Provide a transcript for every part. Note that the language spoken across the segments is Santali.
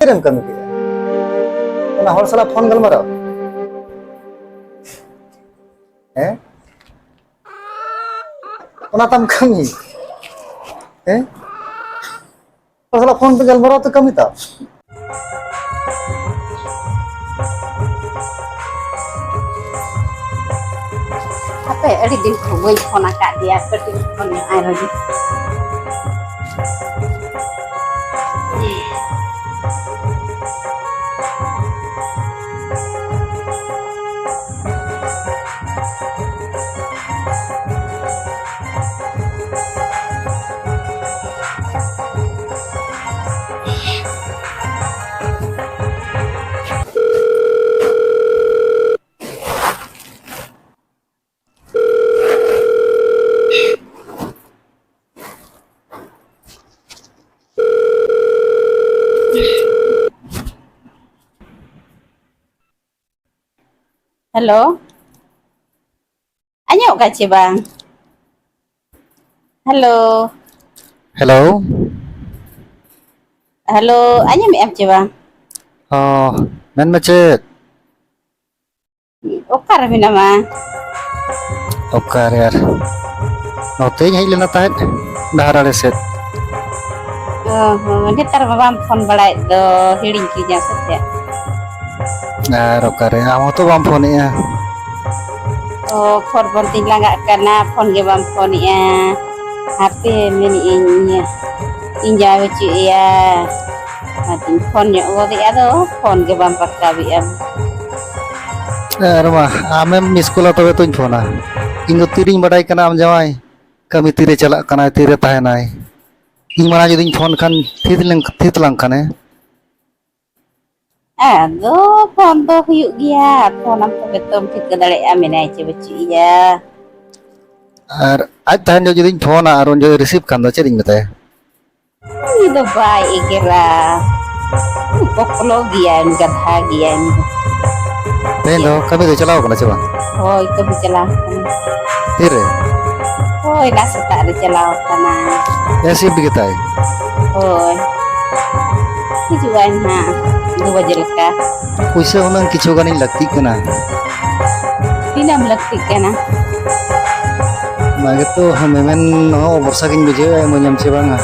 Kirim kami dia. Ona hor salah phone galmaraw. Ona tam kami. Hor salah phone pe galmaraw to kami ta. Apa ya, din ko boy phone akak dia pergi phone yang air lagi. Halo. Anyok gak sih bang? Halo. Hello. Halo, anyok em sih bang? Men macet. Okar nama. Okar यार. Note hej lena tahet. Dahara reset. Ntar bang phone balai do hiring kinya saja. Okar ya. Amo to bam phone ya. Oh, phone penting lah nggak karena phone ke bang phone ya. HP mini inya. Inja lucu ya. Mati phone nya udah ada phone ke bang pakai ya. Rumah. Ame miskola to betuin phone ah. Ingo tiring badai kana am jawai. Kami tire chalak kana tire tahenai. Ing mana juding phone kan thitlang kane. Aduh, phone tuh yuk dia. Phone am tuh betul kita dari amin aja lucu ya. Aj tahen jo juding phone aron jo receive kan do chering bete. Itu baik kira. Pokologian gadhagian. Tahen do kami do chalao kana coba. Oh, itu bicara. Tire. Oh, nasi tak ada celau kana. Ya sih begitu ay. Oh, ini juga nah. Dua jeleka. Puisa unang kichu ganin lagti kana. Tinam lektik kana. Mage to memen no borsa kin buje ay mo nyam banga.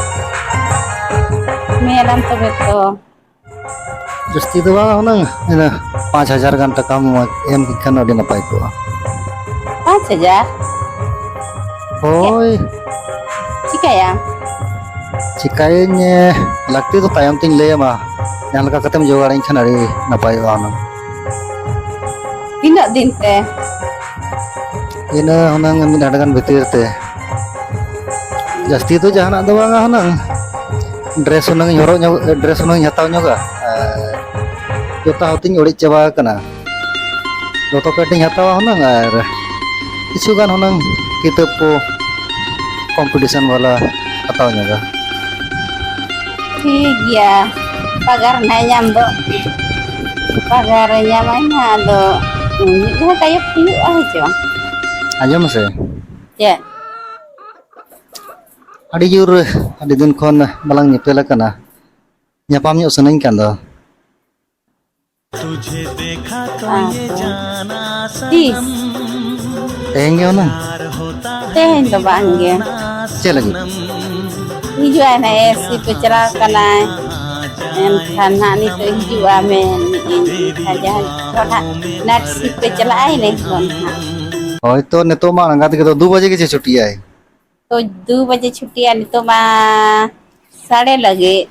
Melam to beto. Justi to bang unang ina 5000 gan taka mo em kikan odi napai ko. Saja. Hoy, Cika ya. chikain lagti to tayam tin le ma. Yang laka katem jogarin kan ari napai ana. Tindak din teh. Ina unang min adagan betir te. Justi to jahanak do bang unang. Dress unang horo dress unang hataw nyoga. Jota hoting ulit chaba kana. Joto peting hataw unang ar. Kichu gan unang kitab ko competition wala hataw nyoga. Iya. Pagar nanya mbok. Pagarnya mana do? Ini kayak piu aja. Anjam se. Ya. Adi jur adi din kon balang nyepel kana. Nyapam nyok seneng kan do. Tis. Tehenge unang. Teh itu bangge. Ce lagi. Hijau anak si pecerah kana. Karena itu hijau amen ini saja. Karena nasi pecerah ini kon. Hoy to neto ma angat ke to 2 बजे के छुट्टी है. तो 2 बजे छुट्टी आनी तो माँ 3:30 लगे.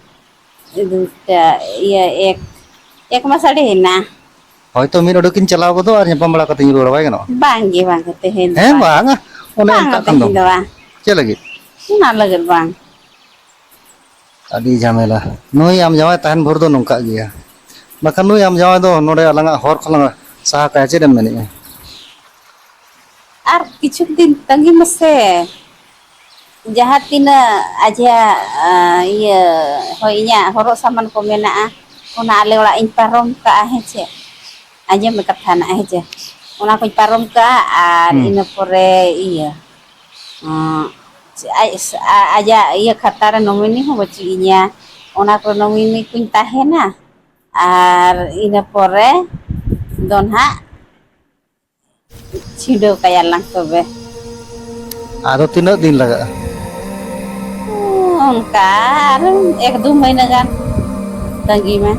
ये एक माँ 3:30 ना. Hoy to min odokin chalaw ko do ar nyapam bala kating ro bai gano. Bangge bang teh. Bang. One Bang entak teh kan do. bang. Ce lagi. Nah lagi bang. Adi jamela. Noi am jawai tahan bhor do nongka gaya. Bakan noi am jawai do node alanga hor kholanga saha ka ce dem meni. Ar kichuk din tangi mase. Jahat tina aja iya hoinya horok saman ko menaa. Una ale ora ing parom ka aheje. Aja mekatana aja. Una ko parom ka ina pore iya. Aja iya katara nomini ho bacinya. Una ko nomini kun tahena. Ar ina pore don ha छिड़ो kaya lang tobe. Ado tinaak din laga. उनका एक दो महीना गान तंगी में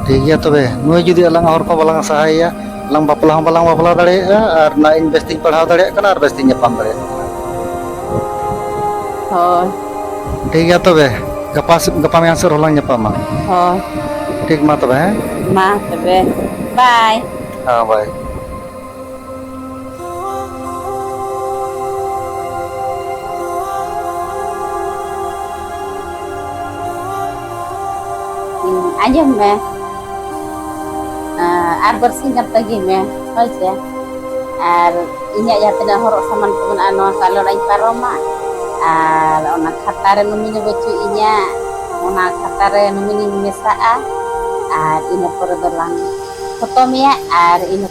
ठीक ya tobe. Nuai judi alang hor ko balang sahaya, lang balang bapala dareya ar na investing padhaw dareya kana ar besting nyapam dareya. हो ठीक ya tobe. Gapa meyang sur holang nyapama. हो ठीक ma tobe. माँ तबे बाय Ha bye. anjum में ar bersih kata gime aja ar inya ya tidak horok saman pun ano kalau lain paroma ar ona khatare numine bocu inya ona khatare numine mesaa ar ina pore dolang fotomia ar ina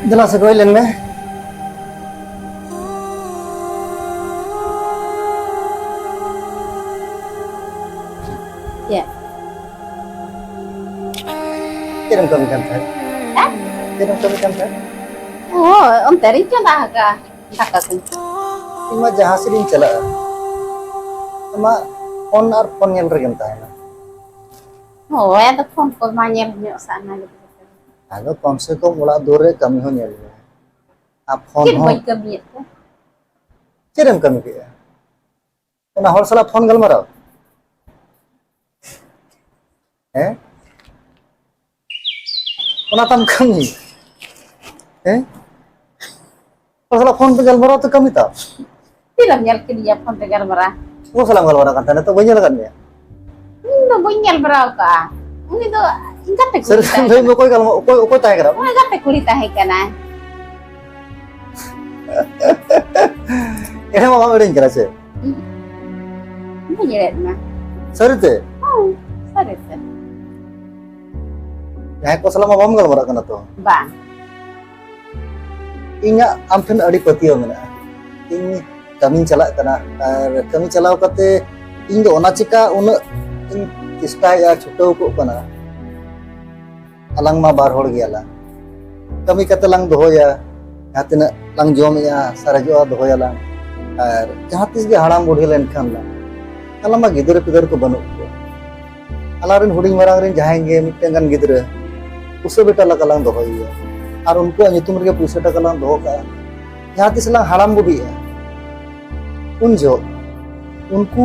Jelas ko ilan me. ya Kirim kami kan tadi. ah Kirim kami kan tadi. oh om teri canda ka takasin Ima jahan sirin chala. Ama phone ar phone nyel regem tahena. oh ya to phone ko manyel nyo sana gitu Ado कम से कम ओला दूर कमी हो nyel. आप फोन kir हो boy kebiet चेरम कमी के. ओना हर साला फोन गलमाराव. हैं? ओना तम कमी. हैं? हर साला फोन पे गलमाराव तो कमी था. film nyel ke dia phone tegar bara वो साला गलमाराव kan tahena तो वही nyel kan ya. no boy nyel bara ka ini tuh ingat te sir kulita भाई मैं कोई गलमा कोई ताहे करा. oh ingat te kulita hai kana एहे मामा उड़ेन करा से. ini jelet mah सर ते oh sorry sir यहाँ को साला मामा गलमाराव kan तो. bang इन्या आम ठन अड़ी पतियो मेना. इन कमी चला कना और कमी चलाव कते इन दो ओना चिका उन इन चेष्टा या छुटो को कना अलांग मा बार होड़ गयाला कमी कते लांग दोहोया जहाँ तिना लांग जोम या साराजो दोहोया लांग और जहाँ तिस गे हाड़ाम बुढ़ी लेन खान ला अला मा गिदर पिदर को बनु को अला रिन हुडिंग मरांग रिन जहाँ गे मिट्टे गन गिदर उसे बेटा लगा लांग दोहोया और उनको nyutum rege puisa taka lang doho ka जहाँ तिस लांग हाड़ाम बुढ़ी है उन जो उनको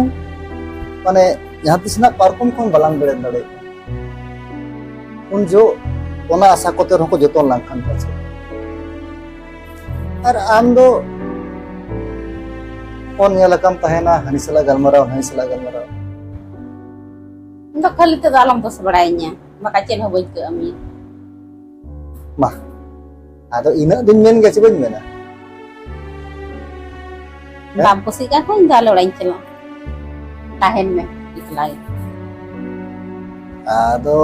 माने जहाँ तिस ना पारकुम कौन बलांग बेड़े दड़े उन जो ओना आशा कोते रहो को जतन लांग खान पासे और आम दो फोन ये लकम तहेना हनी सला गलमराव untuk kali itu dalam tuh sebenarnya maka cen hobi ke ami mah ada ina din men ga ciben mena bampu sih kan kan dalam lain celah tahan me itu lagi ada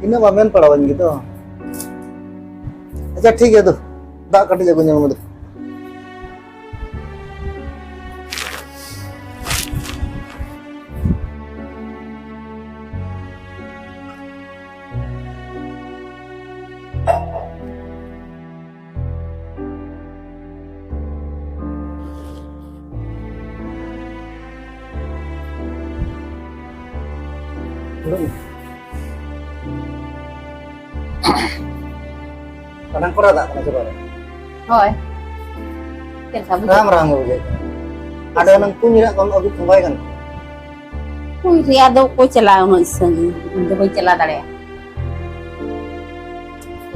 ina mamen padawan gitu अच्छा ठीक है तो दा कट जागो nyam मुद kadang pura tak kena coba hoi cen sabu ram ram go ada nang punya kon obi kumbai kan kui ria do ko celah no iseng untuk boy celah dare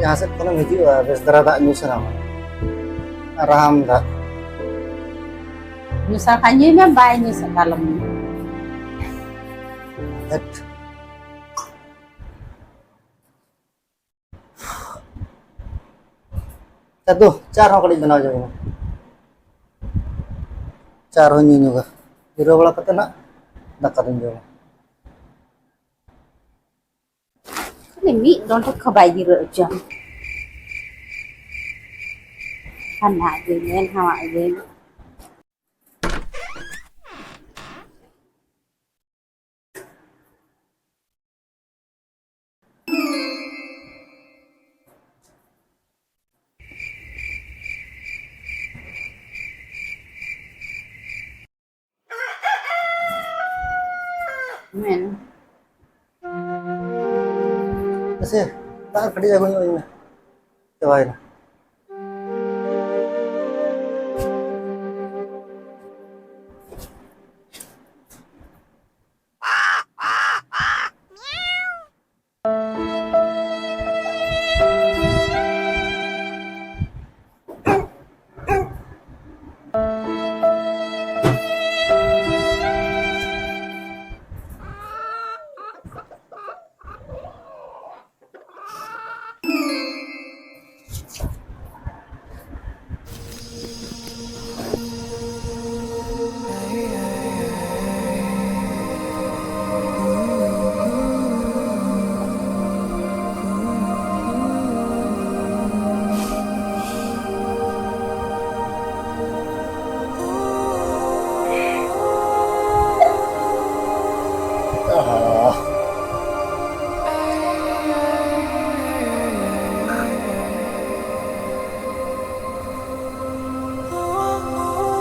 यहाँ से kalau ngiji bes dara tak nyusa nama ram tak nyusal kanyu me bay nyusal dalam et Aduh, चार हो कड़ी बनाओ जाओ चार हो ᱧᱩ ᱧᱚᱜᱟ ᱡᱤᱨᱟᱹᱣ ᱵᱟᱲᱟ ᱠᱟᱛᱮ ᱱᱟᱜ ᱫᱟᱠᱟ ᱫᱩᱧ ᱡᱚᱢᱟ ini mi don tak kebayi jam hana aguin hawa aguin men Kasi tak kadi aku ni. Coba ini.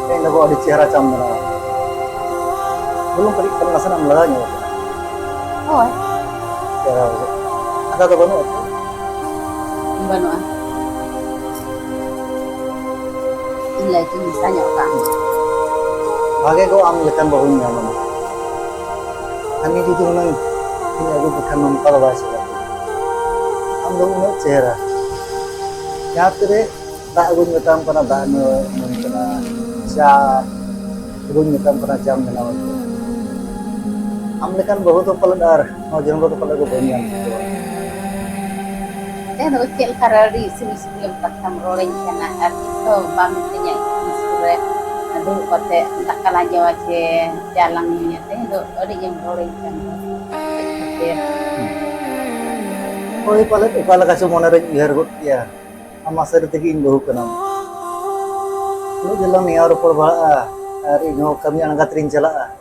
Ini bawa di Cihara Chandra. Belum pergi pernah melaganya. oh Cihara. Ada tu banu. bano ila itu misalnya orang Bagai kau am lekan bahunya mana. Kami di tu nang ini aku bukan mempal bahasa. Am dong Cihara. Yatre tak aku ngetam pada banu mengkena sa aku ngetam pada jam menawan. Am lekan bahu tu peladar. Mau jangan bahu tu peladu banyak. no kel karari sebelum patam rolling kana artito bamnya isure adu kote takala jawa ce jalangnya teh do ori yang rolling kana Oi palat upala kasu monare ihar gut ya. Ama sar tegi in bahu kana. Lu jelang ni aur por ba ar ino kami angkat ring chala.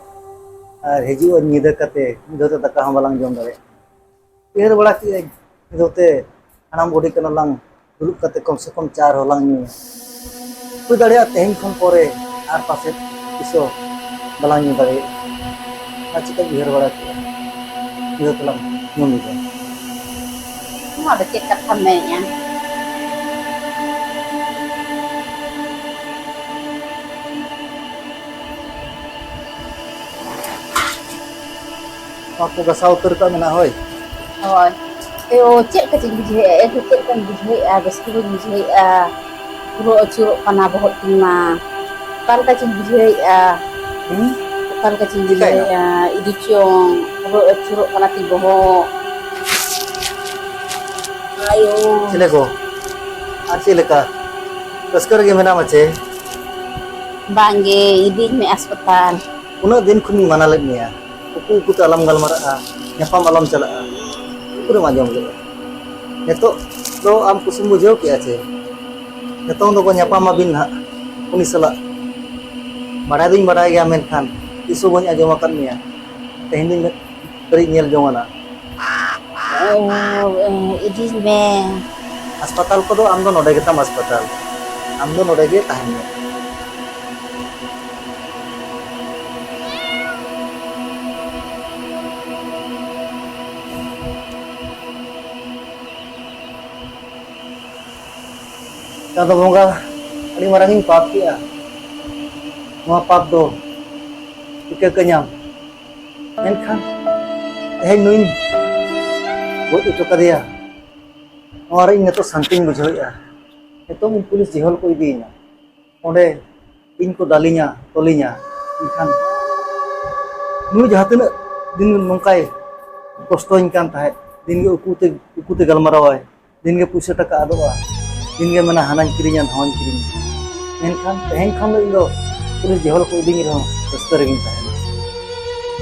Ar heju nyida kate dote taka hamalang jom dare. Ihar bala ki dote anam bodi kana lang duluk kate kom se kom 4 holang ni. Tu dare tehing khon pore ar pase iso balang ni dare. Achika ihar bala ki. Ido telang numi ka. mau ada cekat kamenya Aku gasau tur ka mena hoy. oh cek kecil biji itu cek kan biji abis itu biji puro curuk kana bohot tima kan kecil biji kan kecil biji itu ciong puro curuk kana ti bohot ayo Sile ko. Sile ka. Kaskar ge mena mache. bangge idin me hospital Una din kuni mana lag niya. Uku ta alam galmara nyapam alam chala. Pura majom ge. Neto do am kusum bujau ki ache. Neto do ko nyapam abin ha. Uni sala. Barai gaya men khan. Isu bon ajom akan niya. Tehin din beri nyel jongana. idin me Hospital ko do am do node getam hospital. Am do node ge tahen. Kata bongga ali marangin pap ki Mau pap do. Ika kenyang. Menkhan teheng nuin buat itu dia. Orang ini tu santing bujau ya. Itu pulis jihol ko idinya. Onde in ko dalinya, tolinya. Ikan nu jahatina din nongkai kostoin kan tahe. Din ge ukute galmarawai. Din ge puisa taka adoa. Din ge mana hanan kirinya hawan kirim. Menkhan teheng khan do pulis jihol ko iding ro rasta regin tahe.